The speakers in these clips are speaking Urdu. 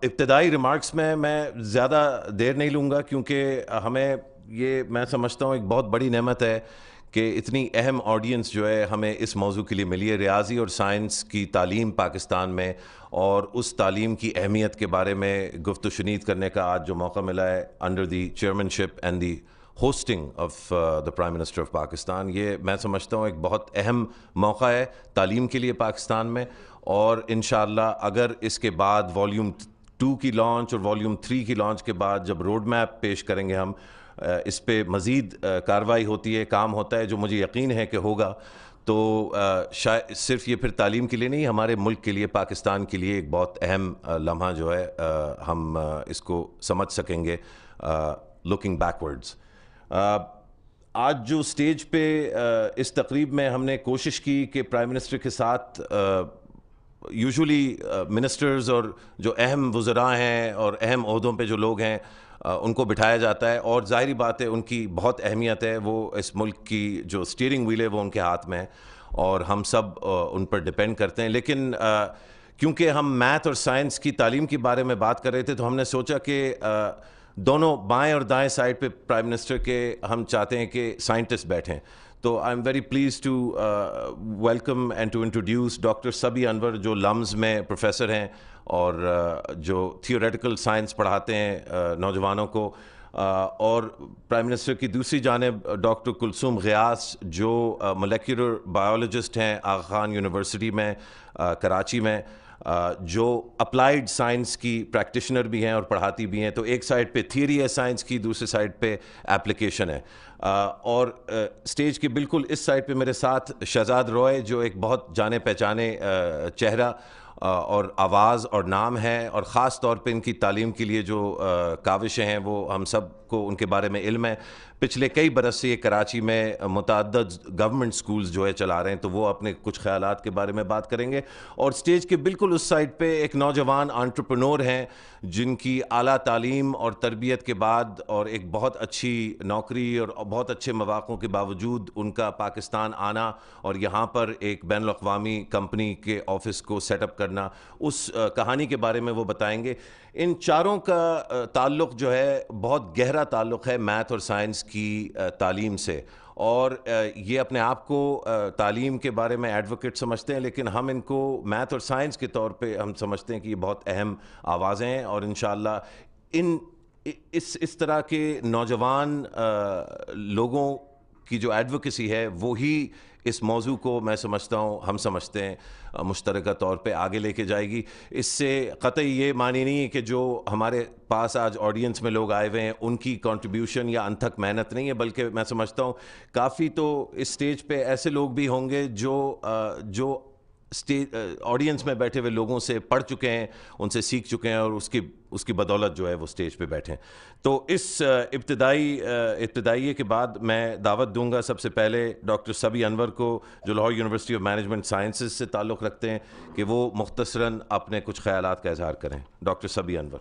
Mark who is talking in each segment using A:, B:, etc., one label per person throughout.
A: ابتدائی ریمارکس میں زیادہ دیر نہیں لوں گا، کیونکہ ہمیں یہ میں سمجھتا ہوں ایک بہت بڑی نعمت ہے کہ اتنی اہم آڈینس جو ہے ہمیں اس موضوع کے لیے ملی ہے، ریاضی اور سائنس کی تعلیم پاکستان میں، اور اس تعلیم کی اہمیت کے بارے میں گفت و شنید کرنے کا آج جو موقع ملا ہے under the chairman ship and the hosting of the prime minister of Pakistan, یہ میں سمجھتا ہوں ایک بہت اہم موقع ہے تعلیم کے لیے پاکستان میں. اور انشاءاللہ اگر اس کے بعد والیوم 2 کی لانچ اور والیوم 3 کی لانچ کے بعد جب روڈ میپ پیش کریں گے ہم، اس پہ مزید کارروائی ہوتی ہے، کام ہوتا ہے، جو مجھے یقین ہے کہ ہوگا، تو شاید صرف یہ پھر تعلیم کے لیے نہیں، ہمارے ملک کے لیے، پاکستان کے لیے ایک بہت اہم لمحہ جو ہے ہم اس کو سمجھ سکیں گے لوکنگ بیکورڈز. آج جو اسٹیج پہ اس تقریب میں ہم نے کوشش کی کہ پرائم منسٹر کے ساتھ یوزولی منسٹرز اور جو اہم وزراء ہیں اور اہم عہدوں پہ جو لوگ ہیں ان کو بٹھایا جاتا ہے، اور ظاہری بات ہے ان کی بہت اہمیت ہے، وہ اس ملک کی جو اسٹیئرنگ وہیل ہے وہ ان کے ہاتھ میں ہے اور ہم سب ان پر ڈپینڈ کرتے ہیں. لیکن کیونکہ ہم میتھ اور سائنس کی تعلیم کے بارے میں بات کر رہے تھے، تو ہم نے سوچا کہ دونوں بائیں اور دائیں سائڈ پہ پرائم منسٹر کے ہم چاہتے ہیں کہ سائنٹسٹ بیٹھیں. تو I am very please to welcome and to introduce doctor Sabieh Anwar, جو لمز میں پروفیسر ہیں اور جو تھیوریٹیکل سائنس پڑھاتے ہیں نوجوانوں کو، اور پرائم منسٹر کی دوسری جانب ڈاکٹر کلثوم غیاث، جو مولیکولر بایولوجسٹ ہیں آغا خان یونیورسٹی میں کراچی میں، جو اپلائیڈ سائنس کی پریکٹیشنر بھی ہیں اور پڑھاتی بھی ہیں. تو ایک سائڈ پہ تھیوری ہے سائنس کی، دوسری سائڈ پہ ایپلیکیشن ہے. اور اسٹیج کے بالکل اس سائڈ پہ میرے ساتھ شہزاد روئے، جو ایک بہت جانے پہچانے چہرہ اور آواز اور نام ہے، اور خاص طور پہ ان کی تعلیم کے لیے جو کاوشیں ہیں وہ ہم سب کو ان کے بارے میں علم ہے. پچھلے کئی برس سے یہ کراچی میں متعدد گورنمنٹ سکولز جو ہے چلا رہے ہیں، تو وہ اپنے کچھ خیالات کے بارے میں بات کریں گے. اور اسٹیج کے بالکل اس سائڈ پہ ایک نوجوان انٹرپرنور ہیں، جن کی اعلیٰ تعلیم اور تربیت کے بعد اور ایک بہت اچھی نوکری اور بہت اچھے مواقعوں کے باوجود ان کا پاکستان آنا اور یہاں پر ایک بین الاقوامی کمپنی کے آفس کو سیٹ اپ کرنا، اس کہانی کے بارے میں وہ بتائیں گے. ان چاروں کا تعلق جو ہے بہت گہرا تعلق ہے میتھ اور سائنس کی تعلیم سے، اور یہ اپنے آپ کو تعلیم کے بارے میں ایڈوکیٹ سمجھتے ہیں، لیکن ہم ان کو میتھ اور سائنس کے طور پہ ہم سمجھتے ہیں کہ یہ بہت اہم آوازیں ہیں. اور انشاءاللہ اس طرح کے نوجوان لوگوں کی جو ایڈوکیسی ہے وہی اس موضوع کو میں سمجھتا ہوں، ہم سمجھتے ہیں مشترکہ طور پہ آگے لے کے جائے گی. اس سے قطعی یہ معنی نہیں ہے کہ جو ہمارے پاس آج آڈینس میں لوگ آئے ہوئے ہیں ان کی کنٹریبیوشن یا انتھک محنت نہیں ہے، بلکہ میں سمجھتا ہوں کافی تو اس اسٹیج پہ ایسے لوگ بھی ہوں گے جو آڈینس میں بیٹھے ہوئے لوگوں سے پڑھ چکے ہیں، ان سے سیکھ چکے ہیں، اور اس کی بدولت جو ہے وہ اسٹیج پہ بیٹھے ہیں. تو اس ابتدائیے کے بعد میں دعوت دوں گا سب سے پہلے ڈاکٹر صبی انور کو، جو Lahore university of management sciences سے تعلق رکھتے ہیں، کہ وہ مختصراً اپنے کچھ خیالات کا اظہار کریں. ڈاکٹر صبی انور.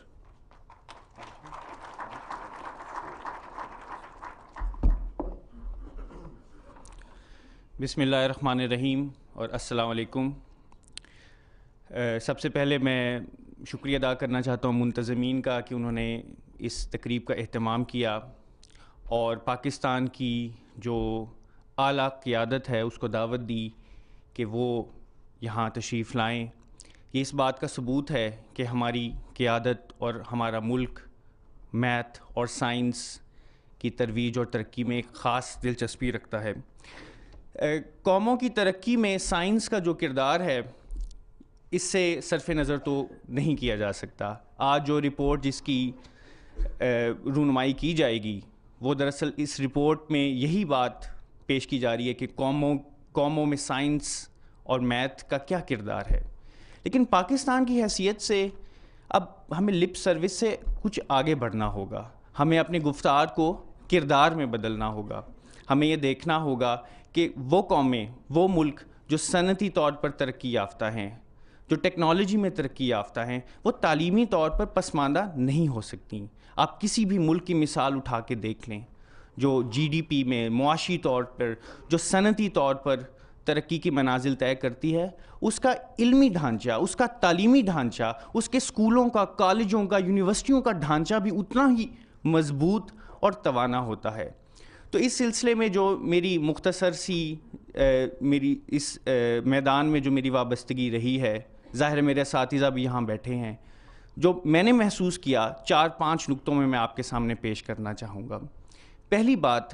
B: بسم اللہ الرحمن الرحیم اور السلام علیکم. سب سے پہلے میں شکریہ ادا کرنا چاہتا ہوں منتظمین کا کہ انہوں نے اس تقریب کا اہتمام کیا اور پاکستان کی جو اعلیٰ قیادت ہے اس کو دعوت دی کہ وہ یہاں تشریف لائیں. یہ اس بات کا ثبوت ہے کہ ہماری قیادت اور ہمارا ملک میتھ اور سائنس کی ترویج اور ترقی میں ایک خاص دلچسپی رکھتا ہے. قوموں کی ترقی میں سائنس کا جو کردار ہے اس سے صرف نظر تو نہیں کیا جا سکتا. آج جو رپورٹ جس کی رونمائی کی جائے گی وہ دراصل اس رپورٹ میں یہی بات پیش کی جا رہی ہے کہ قوموں میں سائنس اور میتھ کا کیا کردار ہے. لیکن پاکستان کی حیثیت سے اب ہمیں لپ سروس سے کچھ آگے بڑھنا ہوگا. ہمیں اپنے گفتار کو کردار میں بدلنا ہوگا. ہمیں یہ دیکھنا ہوگا کہ وہ قومیں، وہ ملک جو صنعتی طور پر ترقی یافتہ ہیں، جو ٹیکنالوجی میں ترقی یافتہ ہیں، وہ تعلیمی طور پر پسماندہ نہیں ہو سکتی. آپ کسی بھی ملک کی مثال اٹھا کے دیکھ لیں جو جی ڈی پی میں، معاشی طور پر، جو صنعتی طور پر ترقی کی منازل طے کرتی ہے، اس کا علمی ڈھانچہ، اس کا تعلیمی ڈھانچہ، اس کے اسکولوں کا، کالجوں کا، یونیورسٹیوں کا ڈھانچہ بھی اتنا ہی مضبوط اور توانا ہوتا ہے۔ تو اس سلسلے میں جو میری مختصر سی میری اس میدان میں جو میری وابستگی رہی ہے، ظاہر میرے اساتذہ بھی یہاں بیٹھے ہیں، جو میں نے محسوس کیا 4-5 نقطوں میں آپ کے سامنے پیش کرنا چاہوں گا۔ پہلی بات،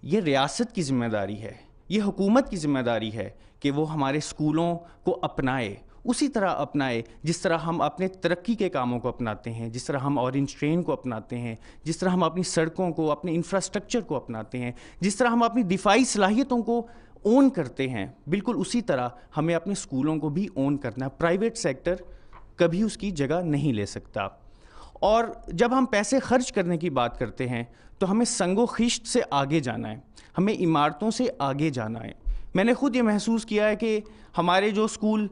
B: یہ ریاست کی ذمہ داری ہے، یہ حکومت کی ذمہ داری ہے کہ وہ ہمارے اسکولوں کو اپنائے، اسی طرح اپنائے جس طرح ہم اپنے ترقی کے کاموں کو اپناتے ہیں، جس طرح ہم اورنج ٹرین کو اپناتے ہیں، جس طرح ہم اپنی سڑکوں کو، اپنے انفراسٹرکچر کو اپناتے ہیں، جس طرح ہم اپنی دفاعی صلاحیتوں کو اون کرتے ہیں، بالکل اسی طرح ہمیں اپنے اسکولوں کو بھی اون کرنا ہے۔ پرائیویٹ سیکٹر کبھی اس کی جگہ نہیں لے سکتا۔ اور جب ہم پیسے خرچ کرنے کی بات کرتے ہیں تو ہمیں سنگ و خشت سے آگے جانا ہے، ہمیں عمارتوں سے آگے جانا ہے۔ میں نے خود یہ محسوس کیا ہے کہ ہمارے جو اسکول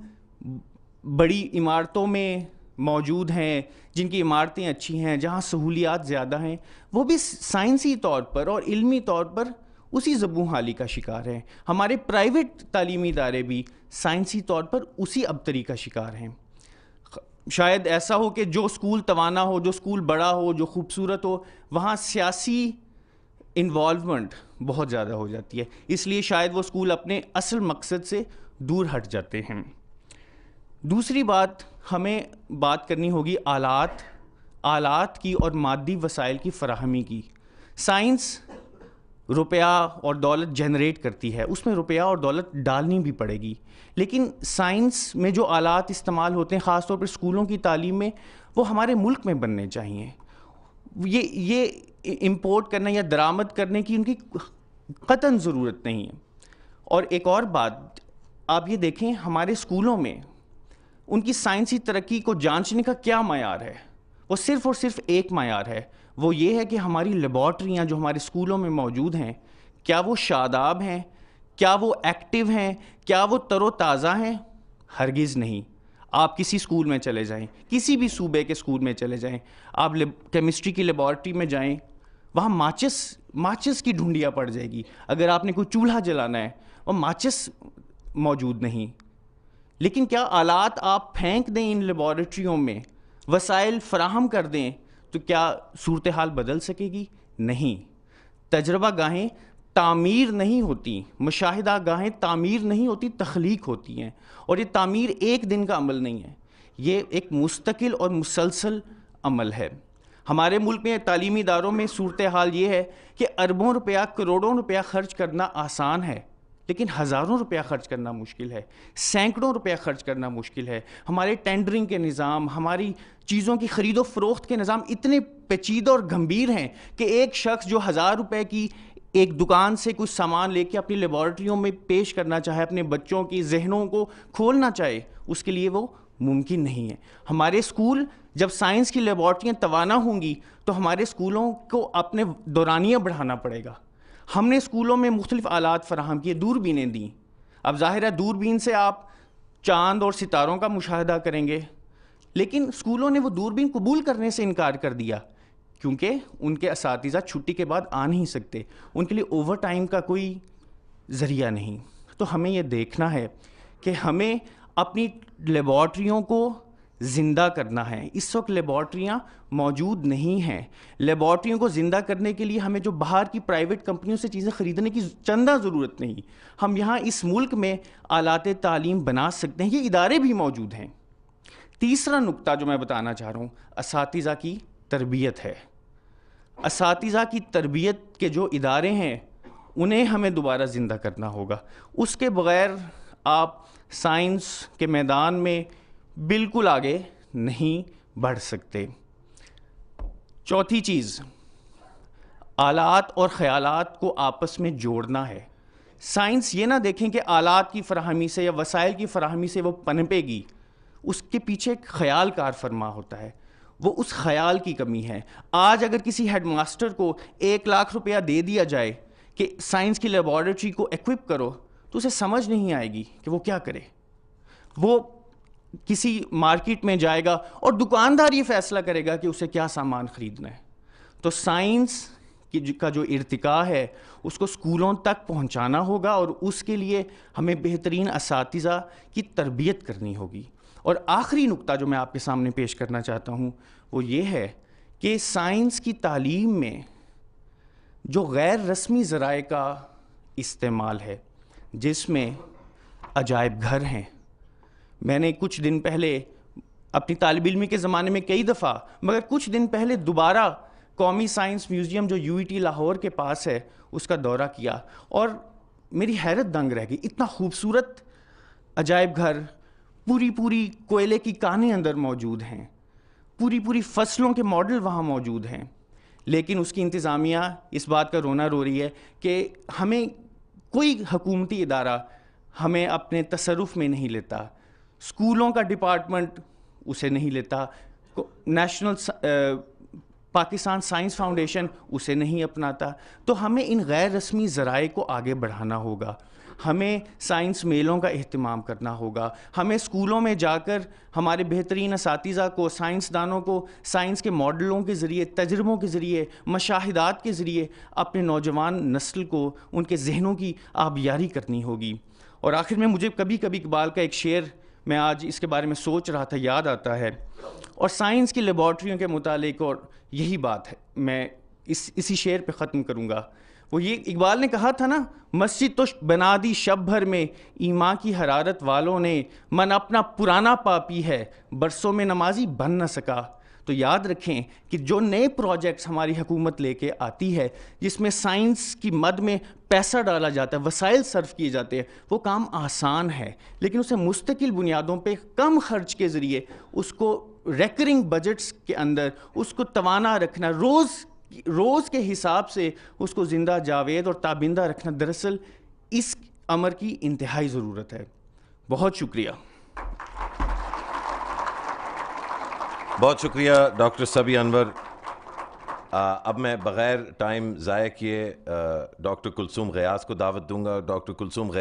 B: بڑی عمارتوں میں موجود ہیں، جن کی عمارتیں اچھی ہیں، جہاں سہولیات زیادہ ہیں، وہ بھی سائنسی طور پر اور علمی طور پر اسی زبوں حالی کا شکار ہیں۔ ہمارے پرائیویٹ تعلیمی ادارے بھی سائنسی طور پر اسی ابتری کا شکار ہیں۔ شاید ایسا ہو کہ جو اسکول توانا ہو، جو اسکول بڑا ہو، جو خوبصورت ہو، وہاں سیاسی انوالومنٹ بہت زیادہ ہو جاتی ہے، اس لیے شاید وہ اسکول اپنے اصل مقصد سے دور ہٹ جاتے ہیں۔ دوسری بات، ہمیں بات کرنی ہوگی آلات کی اور مادی وسائل کی فراہمی کی۔ سائنس روپیہ اور دولت جنریٹ کرتی ہے، اس میں روپیہ اور دولت ڈالنی بھی پڑے گی، لیکن سائنس میں جو آلات استعمال ہوتے ہیں، خاص طور پر اسکولوں کی تعلیم میں، وہ ہمارے ملک میں بننے چاہیے۔ یہ امپورٹ کرنے یا درآمد کرنے کی ان کی قطعاً ضرورت نہیں ہے۔ اور ایک اور بات، آپ یہ دیکھیں ہمارے اسکولوں میں ان کی سائنسی ترقی کو جانچنے کا کیا معیار ہے؟ وہ صرف اور صرف ایک معیار ہے، وہ یہ ہے کہ ہماری لیبارٹریاں جو ہمارے اسکولوں میں موجود ہیں، کیا وہ شاداب ہیں؟ کیا وہ ایکٹیو ہیں؟ کیا وہ تر و تازہ ہیں؟ ہرگز نہیں۔ آپ کسی اسکول میں چلے جائیں، کسی بھی صوبے کے اسکول میں چلے جائیں، آپ کیمسٹری کی لیبارٹری میں جائیں، وہاں ماچس کی ڈھونڈیاں پڑ جائے گی۔ اگر آپ نے کوئی چولہا جلانا ہے، وہ ماچس موجود نہیں۔ لیکن کیا آلات آپ پھینک دیں ان لیبارٹریوں میں، وسائل فراہم کر دیں، تو کیا صورتحال بدل سکے گی؟ نہیں۔ تجربہ گاہیں تعمیر نہیں ہوتی، مشاہدہ گاہیں تعمیر نہیں ہوتی، تخلیق ہوتی ہیں، اور یہ تعمیر ایک دن کا عمل نہیں ہے، یہ ایک مستقل اور مسلسل عمل ہے۔ ہمارے ملک میں تعلیمی اداروں میں صورتحال یہ ہے کہ اربوں روپیہ، کروڑوں روپیہ خرچ کرنا آسان ہے، لیکن ہزاروں روپیہ خرچ کرنا مشکل ہے، سینکڑوں روپیہ خرچ کرنا مشکل ہے۔ ہمارے ٹینڈرنگ کے نظام، ہماری چیزوں کی خرید و فروخت کے نظام اتنے پیچیدہ اور گمبھیر ہیں کہ ایک شخص جو 1000 روپے کی ایک دکان سے کچھ سامان لے کے اپنی لیبارٹریوں میں پیش کرنا چاہے، اپنے بچوں کی ذہنوں کو کھولنا چاہے، اس کے لیے وہ ممکن نہیں ہے۔ ہمارے اسکول جب سائنس کی لیبارٹریاں توانا ہوں گی تو ہمارے اسکولوں کو اپنے دورانیہ بڑھانا پڑے گا۔ ہم نے اسکولوں میں مختلف آلات فراہم کیے، دوربینیں دیں۔ اب ظاہر ہے دوربین سے آپ چاند اور ستاروں کا مشاہدہ کریں گے، لیکن اسکولوں نے وہ دوربین قبول کرنے سے انکار کر دیا کیونکہ ان کے اساتذہ چھٹی کے بعد آ نہیں سکتے، ان کے لیے اوور ٹائم کا کوئی ذریعہ نہیں۔ تو ہمیں یہ دیکھنا ہے کہ ہمیں اپنی لیبارٹریوں کو زندہ کرنا ہے۔ اس وقت لیبارٹریاں موجود نہیں ہیں۔ لیبارٹریوں کو زندہ کرنے کے لیے ہمیں جو باہر کی پرائیویٹ کمپنیوں سے چیزیں خریدنے کی چندہ ضرورت نہیں، ہم یہاں اس ملک میں آلات تعلیم بنا سکتے ہیں، یہ ادارے بھی موجود ہیں۔ تیسرا نقطہ جو میں بتانا چاہ رہا ہوں، اساتذہ کی تربیت ہے۔ اساتذہ کی تربیت کے جو ادارے ہیں انہیں ہمیں دوبارہ زندہ کرنا ہوگا۔ اس کے بغیر آپ سائنس کے میدان میں بالکل آگے نہیں بڑھ سکتے۔ چوتھی چیز، آلات اور خیالات کو آپس میں جوڑنا ہے۔ سائنس یہ نہ دیکھیں کہ آلات کی فراہمی سے یا وسائل کی فراہمی سے وہ پنپے گی، اس کے پیچھے ایک خیال کار فرما ہوتا ہے، وہ اس خیال کی کمی ہے۔ آج اگر کسی ہیڈ ماسٹر کو 1 لاکھ روپیہ دے دیا جائے کہ سائنس کی لیبارٹری کو ایکوپ کرو، تو اسے سمجھ نہیں آئے گی کہ وہ کیا کرے۔ وہ کسی مارکیٹ میں جائے گا اور دکاندار یہ فیصلہ کرے گا کہ اسے کیا سامان خریدنا ہے۔ تو سائنس کا جو ارتقاء ہے اس کو اسکولوں تک پہنچانا ہوگا، اور اس کے لیے ہمیں بہترین اساتذہ کی تربیت کرنی ہوگی۔ اور آخری نقطہ جو میں آپ کے سامنے پیش کرنا چاہتا ہوں وہ یہ ہے کہ سائنس کی تعلیم میں جو غیر رسمی ذرائع کا استعمال ہے، جس میں عجائب گھر ہیں، میں نے کچھ دن پہلے اپنی طالب علمی کے زمانے میں کئی دفعہ، مگر کچھ دن پہلے دوبارہ قومی سائنس میوزیم جو UET لاہور کے پاس ہے اس کا دورہ کیا، اور میری حیرت دنگ رہ گئی۔ اتنا خوبصورت عجائب گھر، پوری کوئلے کی کانیں اندر موجود ہیں، پوری فصلوں کے ماڈل وہاں موجود ہیں، لیکن اس کی انتظامیہ اس بات کا رونا رو رہی ہے کہ ہمیں کوئی حکومتی ادارہ ہمیں اپنے تصرف میں نہیں لیتا، اسکولوں کا ڈپارٹمنٹ اسے نہیں لیتا، نیشنل پاکستان سائنس فاؤنڈیشن اسے نہیں اپناتا۔ تو ہمیں ان غیر رسمی ذرائع کو آگے بڑھانا ہوگا، ہمیں سائنس میلوں کا اہتمام کرنا ہوگا، ہمیں اسکولوں میں جا کر ہمارے بہترین اساتذہ کو، سائنسدانوں کو سائنس کے ماڈلوں کے ذریعے، تجربوں کے ذریعے، مشاہدات کے ذریعے اپنے نوجوان نسل کو ان کے ذہنوں کی آبیاری کرنی ہوگی۔ اور آخر میں مجھے کبھی اقبال کا ایک شعر، میں آج اس کے بارے میں سوچ رہا تھا، یاد آتا ہے، اور سائنس کی لیبارٹریوں کے متعلق اور یہی بات ہے، میں اسی شعر پہ ختم کروں گا۔ وہ یہ اقبال نے کہا تھا نا، مسجد تو بنا دی شب بھر میں ایمان کی حرارت والوں نے، من اپنا پرانا پاپی ہے برسوں میں نمازی بن نہ سکا۔ تو یاد رکھیں کہ جو نئے پروجیکٹس ہماری حکومت لے کے آتی ہے، جس میں سائنس کی مد میں پیسہ ڈالا جاتا ہے، وسائل صرف کیے جاتے ہیں، وہ کام آسان ہے، لیکن اسے مستقل بنیادوں پہ کم خرچ کے ذریعے اس کو ریکرنگ بجٹس کے اندر اس کو توانا رکھنا، روز کے حساب سے اس کو زندہ جاوید اور تابندہ رکھنا، دراصل اس امر کی انتہائی ضرورت ہے۔ بہت شکریہ۔
A: بہت شکریہ ڈاکٹر صبی انور۔ اب میں بغیر ٹائم ضائع کیے ڈاکٹر کلثوم غیاث کو دعوت دوں گا۔ ڈاکٹر کلثوم غیاث